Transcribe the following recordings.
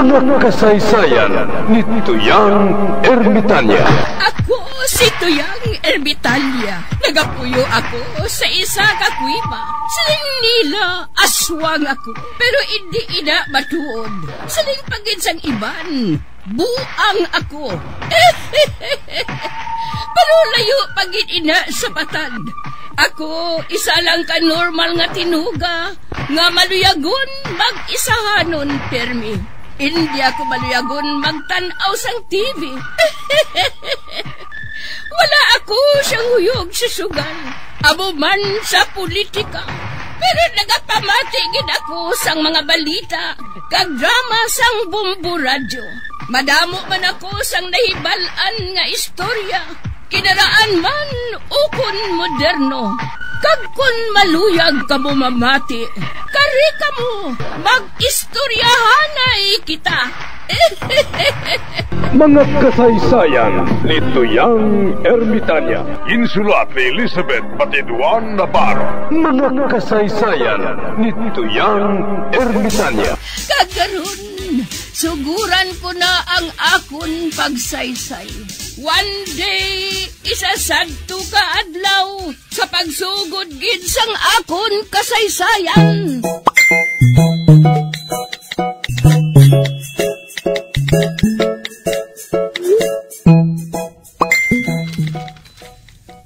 Mga kasaysayan ni Tuyang Ermitanya. Ako si Tuyang Ermitanya. Nagapuyo ako sa isa ka kuiba. Siling nila, aswang ako. Pero hindi ina matuod. Siling pagin sang iban, buang ako. Pero layo pagin ina sa batad. Ako, isa lang ka normal nga tinuga, nga maluyagon mag-isahanon, permi. Hindi ako maluyagon magtanaw sang TV. Wala ako siyang huyog sa sugal, abo man sa politika. Pero nagapamati gid ako sang mga balita, kag drama sang Bumbu Radyo. Madamo man ako sang nahibalan nga istorya, kinaraan man ukon moderno. Kag kun maluyag ka mo mamati, kari ka mo, mag-istoryahanay kita. Mga kasaysayan ni Tuyang Ermitanya. Insulat ni Elizabeth Batiduan Navarro. Mga kasaysayan ni Tuyang Ermitanya. Kagaron, suguran ko na ang akon pagsaysay. One day, isasadto ka adlaw sa pagsugod gid sang akon kasaysayan.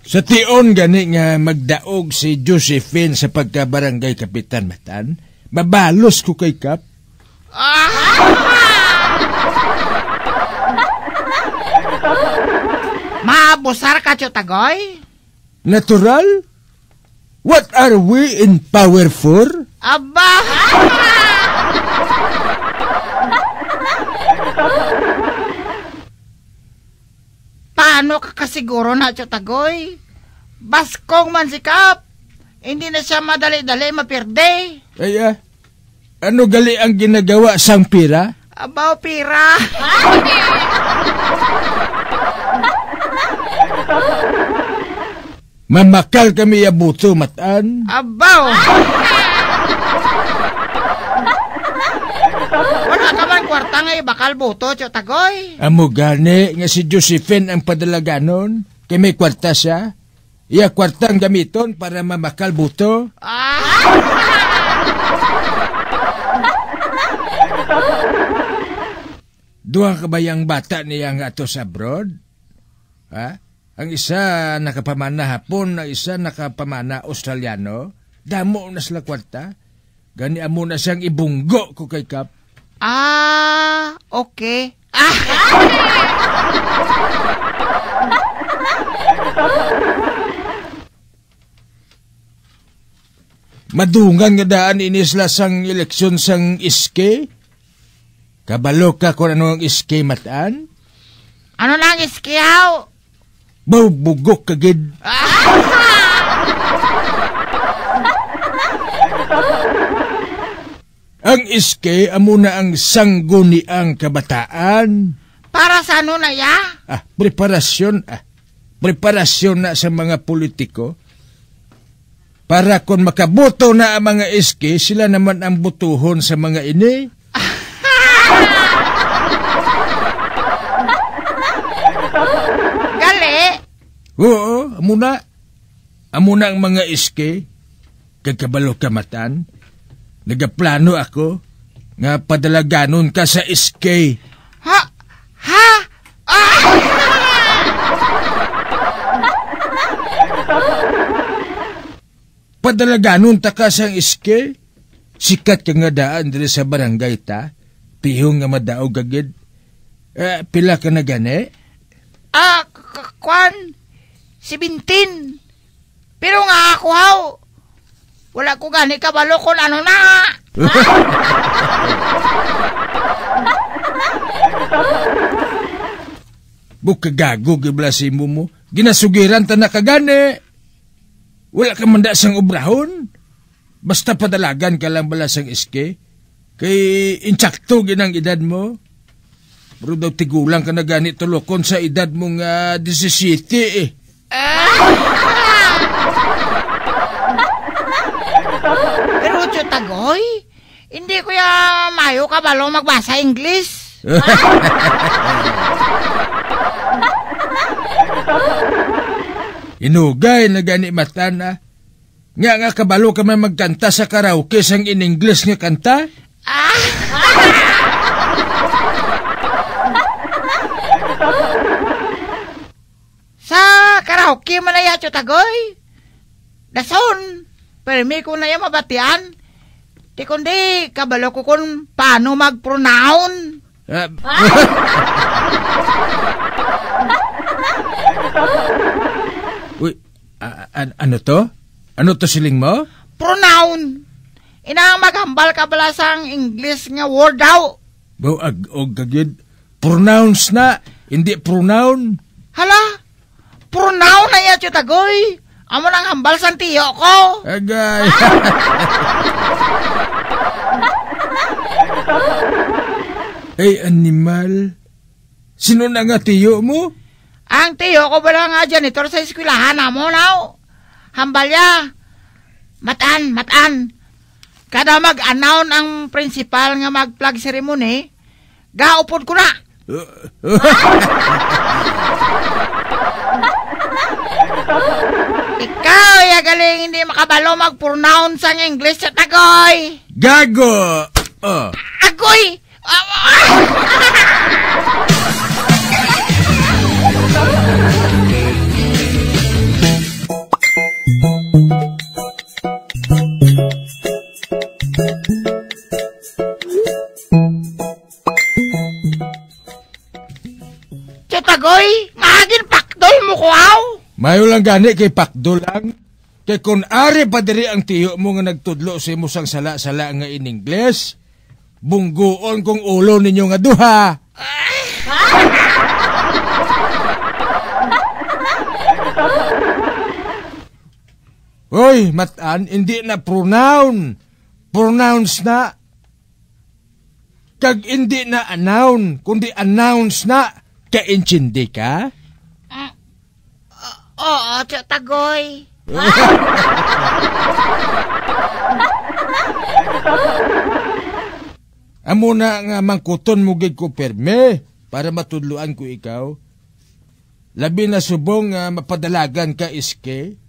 Sa tion gani nga magdaog si Josephine sa pagkabarangay Kapitan Matan, mabalos ko kay Kap. Maabusar ka, Chotagoy? Natural? What are we in power for? Aba! Paano ka kasiguro na, Chotagoy? Baskong man si Kap. Hindi na siya madali-dali mapirde. Ay, ano gali ang ginagawa sang pira? Abaw, pira. Mamakal kami yabuto, Matan. Abaw! Wala ka man kwarta nga bakal buto, Chotagoy. Amo gani nga si Josephine ang padalaganon, kay may kwarta siya. Iya kwarta ang gamiton para mamakal buto. Duha ka ba yung bata niya nga ato sa abroad? Ha? Ang isa nakapamana Hapon, ang isa nakapamana Australiano. Damo na sila kwarta. Gani amo na siyang ibunggo ko kay Kap. Okay. Madungan nga daan inisla sang eleksyon sang iske? Kabalo ka kung ano ang iske, Matan? Ano na ang iskiyaw? Bubugok kagid. Ang iske, amo na ang sangguniang kabataan. Para sa ano na ya? Preparasyon. Preparasyon na sa mga politiko. Para kung makaboto na ang mga iske, sila naman ang butuhon sa mga ini. Gali? Oo, amo na. Amo na ang mga iske. Kagkabalo ka, Matan. Nagaplano ako nga padalaganon ka sa iske. Padalaganon ta ka sa iske. Sikat ka nga daan dili sa barangay ta. Pihong nga madaog agad. Pila ka na gani? Kwan, 17. Pero nga ako, haw. Wala ko gani kabalo kung ano na. Bukagago, giblasi mo. Ginasugiran ta na kagani. Wala ka manda sang obrahon. Basta padalagan ka lang bala sang iske. Kay insakto ginang edad mo. Pero daw tigulang ka na gani tulokon sa edad mong 17 eh. Pero Chotagoy, Hindi ko ya mayo kabalo magbasa English. Inugay na gani matan ah. Nga kabalo ka man magkanta sa karaoke sang in English nga kanta? Sa karaoke man na yacho tagoy. Dason, permi ko na yan mabatian. Di kundi, kabalo ko kung paano mag-pronoun. Uy, ano to? Ano to siling mo? Pronoun. Inang maghambal ka bala sang English nga word daw. Og gagid. Pronounce na, hindi pronoun. Hala, pronoun na yacho tagoy. Amo nang hambal sang tiyo ko. Agay. Ay, animal. Sino na nga tiyo mo? Ang tiyo ko bala nga janitor sa eskwelahan amo now. Hambal ya. Matan. Kada mag-announce ang principal nga mag-flag ceremony, gaupod ko na. Ikaw, galing hindi makabalo mag-pronounce ang English sa tagoy. Gago! Agoy! Tagoy, ngagin pakdol mo ko aw. Mayo lang gani kay pakdol lang. Kay kung ari pa diri ang tiyo mo nga nagtudlo sa imo sang sala-sala nga in English, bungguon kong ulo ninyo nga duha. Oy, matan, hindi na pronoun. Pronounce na. Kag hindi na anoun, kundi announce na. Kaintindi ka? Oo, tagoy. Amo na nga mangkuton mo gid ko perme para matudluan ko ikaw. Labi na subong nga mapadalagan ka iske.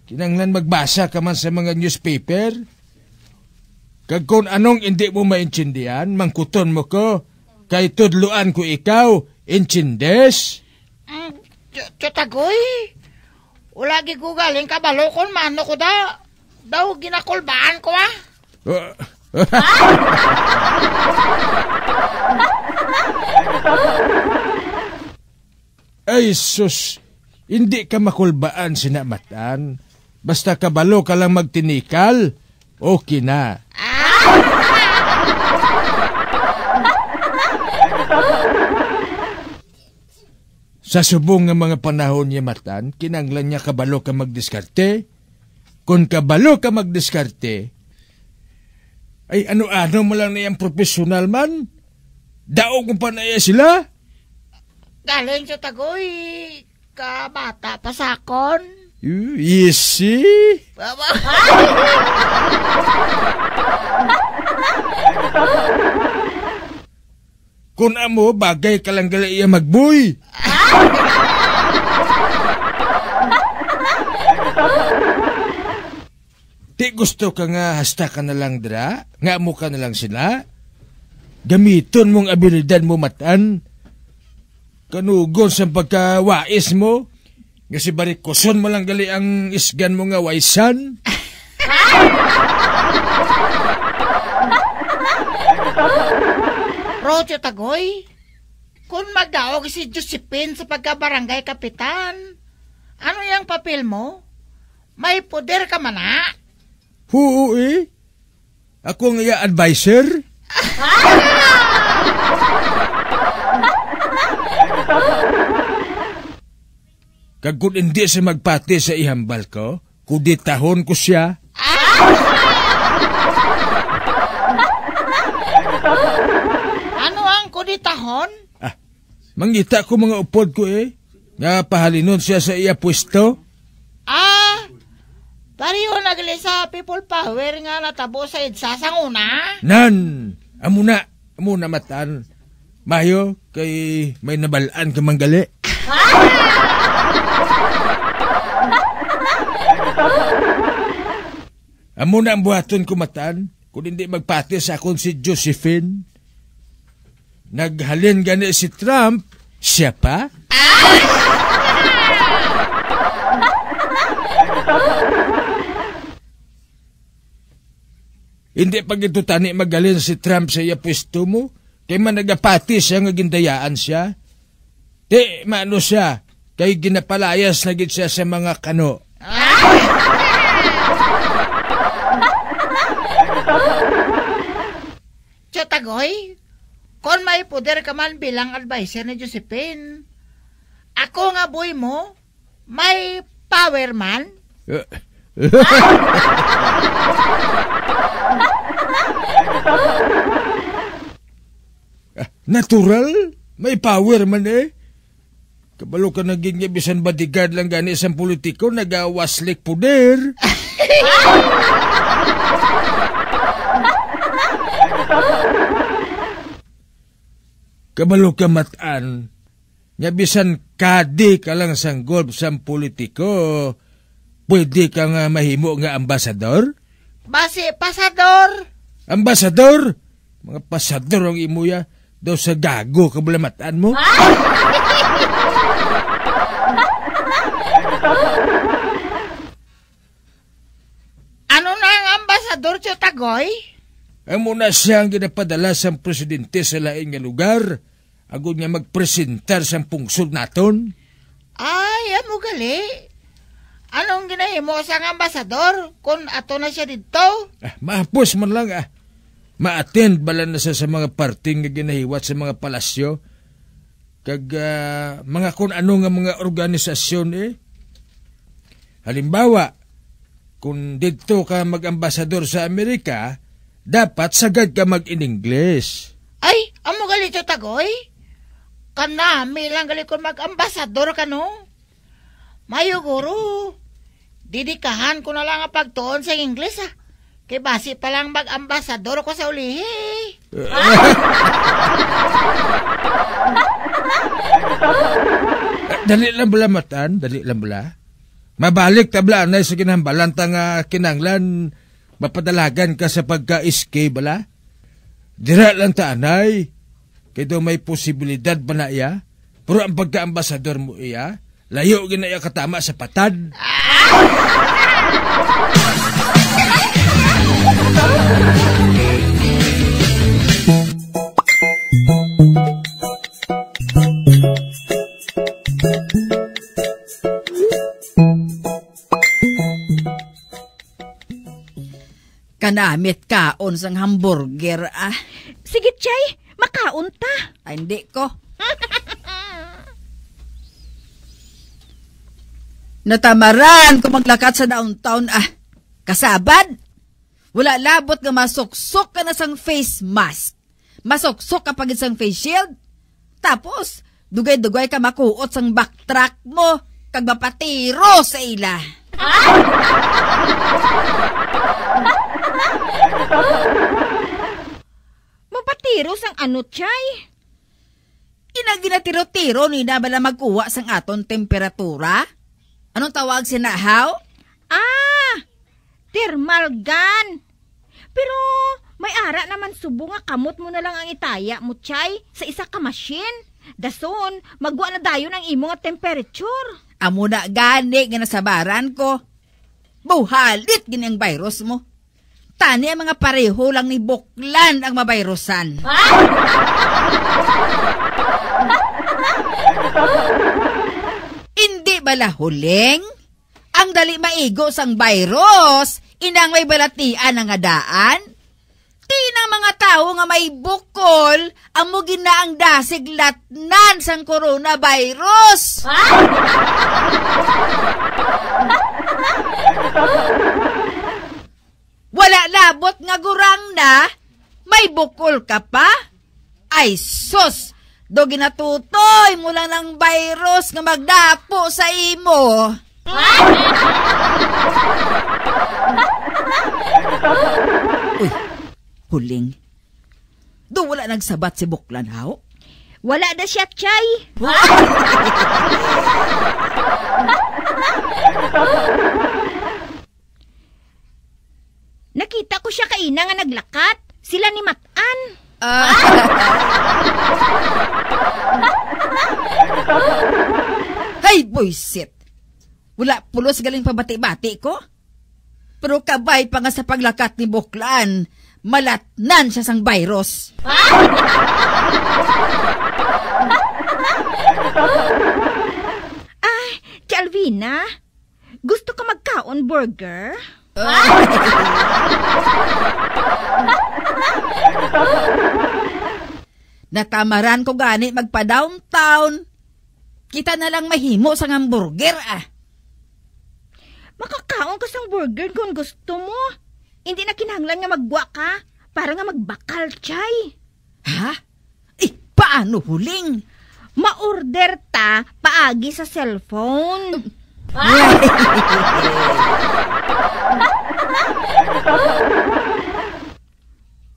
Kinanglan magbasa ka man sa mga newspaper. Kag kung anong hindi mo maintindihan, mangkuton mo ko. Kay tudluan ko ikaw, intindes? Tagoy. Wala gigugaling ka balokon mano ko da. Daw ginakulbaan ko ah. Ay sus, hindi ka makulbaan sinamatan. Basta kabalo ka lang magtinikal, okay na. Sa subong nga mga panahon niya matan, kinanglan niya kabalo ka magdiskarte. Kung kabalo ka magdiskarte, ay ano-ano mo lang na yung profesional man. Daog mo pa na sila. Galing sa tagoy, kabata pa sakon. Easy. Kung amo, bagay ka lang gali iya magbuy. Di gusto ka nga hasta ka na lang dra, nga mo ka na lang sila. Gamiton mong abilidad mo matan. Kanugon sa pagkawais mo. Kasi barikoson mo lang gali ang isgan mo nga waisan. Rocho tagoy, kung magdaog si Josephine sa pagkabarangay kapitan, ano yung papel mo? May poder ka man na? Oo eh. Ako nga advisor. Kag kung hindi siya magpati sa ihambal ko, kuditahon ko siya. Ano ang kuditahon? Mangita ko mga upod ko eh. Nga pahalinon siya sa iya pwesto. Pariyo nagali sa people power nga natabo sa EDSA sang una. Nan, amo na matan. Mayo, kay may nabalaan ka manggali. Amo na ang buhaton ko matan, kung hindi magpati sa akon si Josephine. Naghalin gani si Trump, siya pa? Hindi pag ito tani magalin si Trump sa iya pwesto mo, kay man nagapati siya nga gindayaan siya. Di, maano siya, kay ginapalayas na gid siya sa mga kano. Tagoy, kung may poder ka man bilang advisor ni Josephine, ako nga boy mo, may power man? Natural? May power man eh. Kabalo ka naging bisan bodyguard lang gani isang politiko, nagawaslik poder. Kabalo ka matan, nga bisan kadi ka lang sang golf sang politiko, pwede ka nga mahimo nga ambasador? Basi, pasador? Ambasador? Mga pasador ang imuya, daw sa gago kabalo matan mo? Ano na ang ambasador, Tagoy? Ang muna siyang ginapadala sa presidente sa laing nga lugar, agad niya magpresentar sa pungsod naton. Ay, amo gali. Anong ginahimo sa ambasador kung ato na siya dito? Mahapos man lang Ma-attend bala na sa mga parting nga ginahiwat sa mga palasyo. Kag mga kung ano nga mga organisasyon eh. Halimbawa, kung dito ka mag-ambasador sa Amerika, dapat sagad ka mag-in-English. Ay, amo gali Tagoy? Kanami lang gali kung mag-ambasador ka no? Mayo guro, didikahan ko na lang ang pagtuon sa English Kay basi pa lang mag-ambasador ko sa ulihi. Dali lang bala matan, dali lang bala. Mabalik tabla na sa kinambalanta nga kinanglan, mapadalagan ka sa pagka-iske bala. Dira lang taanay, kay do may posibilidad ba na iya, pero ang pagka-ambasador mo iya, layo ginaya katama sa patad. Kanamit kaon sang hamburger Sige, Chay, makaon ta. Ay, hindi ko. Natamaran ko maglakat sa downtown kasabad. Wala labot nga masuksok ka na sang face mask. Masuksok ka pagid sang face shield. Tapos, dugay-dugay ka makuot sang backtrack mo kag mapatiro sa ila. Mapatiro sang ano, Chay? Ginatinatiro-tiro ni na bala magkuha sang aton temperatura? Anong tawag sinahaw? Thermal gun. Pero may ara naman subo nga kamot mo na lang ang itaya mo, Chay, sa isa ka machine. Dason, magwa na dayon ang imo nga temperature. Amo na gani nga nasabaran ko. Buhalit gini ang virus mo. Tani ang mga pareho lang ni Buklan ang mabayrosan. Hindi bala huling? Ang dali maigo sang virus, inang may balatian ang adaan. Tinang mga tao nga may bukol, ang mo ginaang dasig latnan sang coronavirus. Wala labot nga gurang na, may bukol ka pa? Ay sus, do ginatutoy mo lang ng virus nga magdapo sa imo. Uy, huling. Do wala nagsabat si Buklan, haw? Wala na siya, Chay. Nakita ko siya kaina nga naglakat. Sila ni Matan. Hay, boysit. Wala pulos galing pabati-bati ko. Pero kabay pa nga sa paglakat ni Buklan, malatnan siya sang virus. Ay, Alvina, gusto ka magkaon burger? Natamaran ko gani magpa-downtown. Kita na lang mahimo sang hamburger, Makakaon ka sang burger kung gusto mo. Hindi na kinahanglan nga magwa ka para nga magbakal, Chay. Ha? Paano huling? Ma-order ta paagi sa cellphone.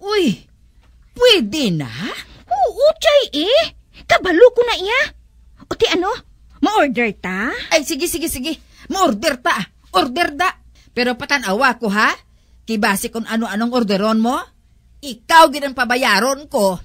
Uy, pwede na? Oo, Chay Kabalo ko na iya. O ti ano? Ma-order ta? Ay, sige. Ma-order ta. Order da. Pero patanawa ko, ha? Kibase kung ano-anong orderon mo, ikaw ginang pabayaron ko.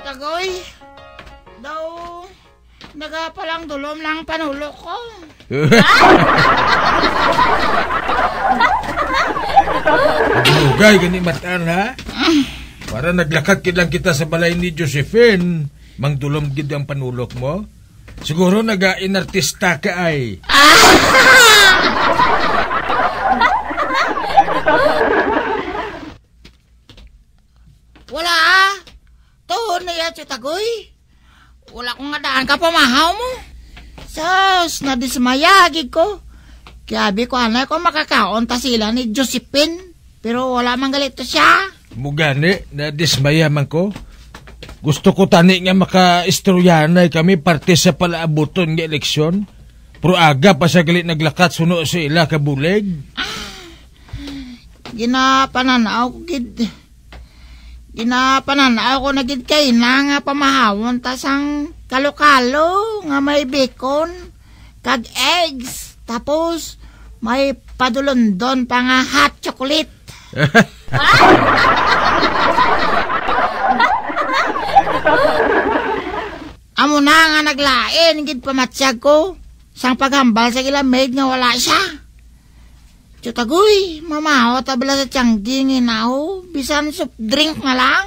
Tagoy, daw nagapalang dulom lang panulo ko. Lugay, gani Matan, ha? Para naglakad lang kita sa balay ni Josephine, mangdulom gid ang panulok mo. Siguro naga-inartista ka ay. Wala Tuhon na yan, Tagoy. Wala kong nga daan ka pamahaw mo. Sos, nadismayagig ko. Kiyabi ko, anay ko makakaon ta sila ni Josephine. Pero wala man galito siya. Mugani, nadismaya man ko. Gusto ko tani nga maka-istoryanay kami parte sa palaabuton nga eleksyon. Pero aga pa sa galit naglakat suno sa ila kabulig. Ginapananaw ko, kid. Ginapananaw ko na gid kay na nga pamahawon ta sang kalo-kalo nga may bacon, kag eggs, tapos may padulondon pa nga hot chocolate. Amo na nga naglain gid pamatsyag ko sang paghambal sa gilamig nga wala siya. Tagoy, mamahaw tabla sa tiyanggi nginaw, bisan soft drink na lang.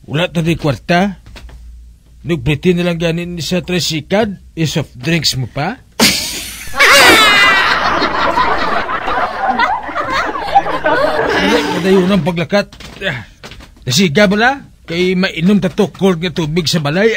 Wala tadi kwarta. Nagpriti na lang ganin sa tresikad, soft drinks mo pa? Kadayon ang paglakat. Nasiga ba la? Kay mainom tato cold nga tubig sa balay,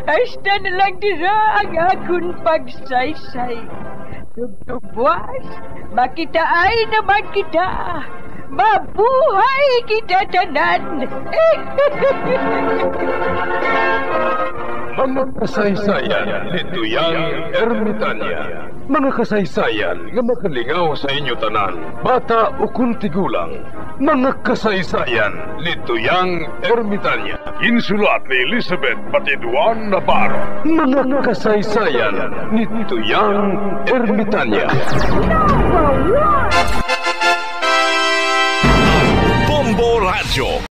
Hasta na lang dira ang akong pagsaysay. Tugtugwas, makitaay naman kita. Mabuhay kita tanan. Mga kasaysayan ni Tuyang Ermitanya. Mga kasaysayan nga makalingaw sa inyo tanan, bata o kuntigulang. Mga kasaysayan ni Tuyang Ermitanya. Insulat ni Elizabeth Batiduan Navarro. Mga kasaysayan ni Tuyang Ermitanya. Bombo Radio.